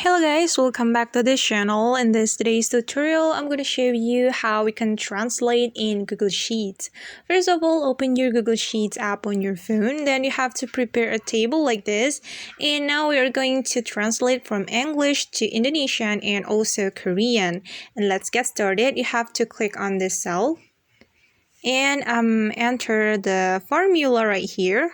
Hello guys, welcome back to this channel. In today's tutorial, I'm going to show you how we can translate in Google Sheets. First of all, open your Google Sheets app on your phone. Then you have to prepare a table like this. And now we are going to translate from English to Indonesian and also Korean. And let's get started. You have to click on this cell and enter the formula right here.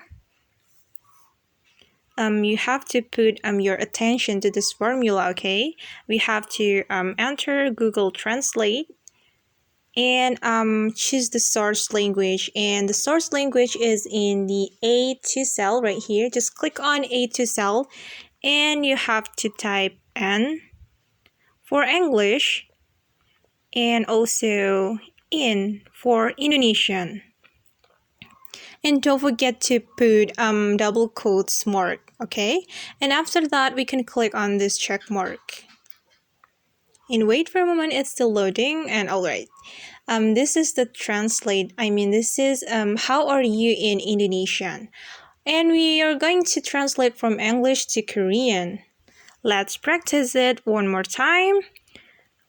You have to put your attention to this formula, okay? We have to enter Google Translate and choose the source language. And the source language is in the A2 cell right here. Just click on A2 cell and you have to type N for English and also IN for Indonesian. And don't forget to put double quotes mark, okay? And after that, we can click on this check mark. And wait for a moment, it's still loading. And all right, this is the translate. This is how are you in Indonesian? And we are going to translate from English to Korean. Let's practice it one more time.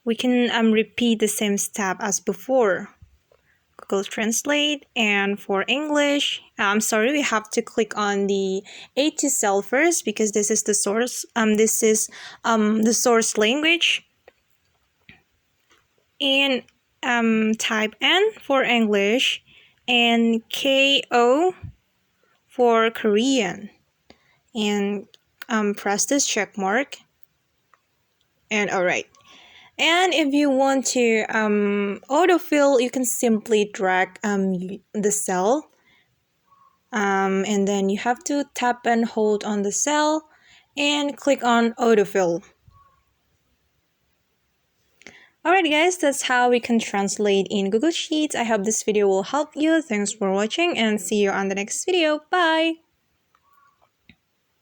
We can repeat the same step as before. Google Translate, and for English, we have to click on the A2 cell first because this is the source. This is the source language, and type N for English and KO for Korean, and press this check mark. And all right. And if you want to autofill, you can simply drag the cell. And then you have to tap and hold on the cell and click on autofill. Alright guys, that's how we can translate in Google Sheets. I hope this video will help you. Thanks for watching and see you on the next video. Bye!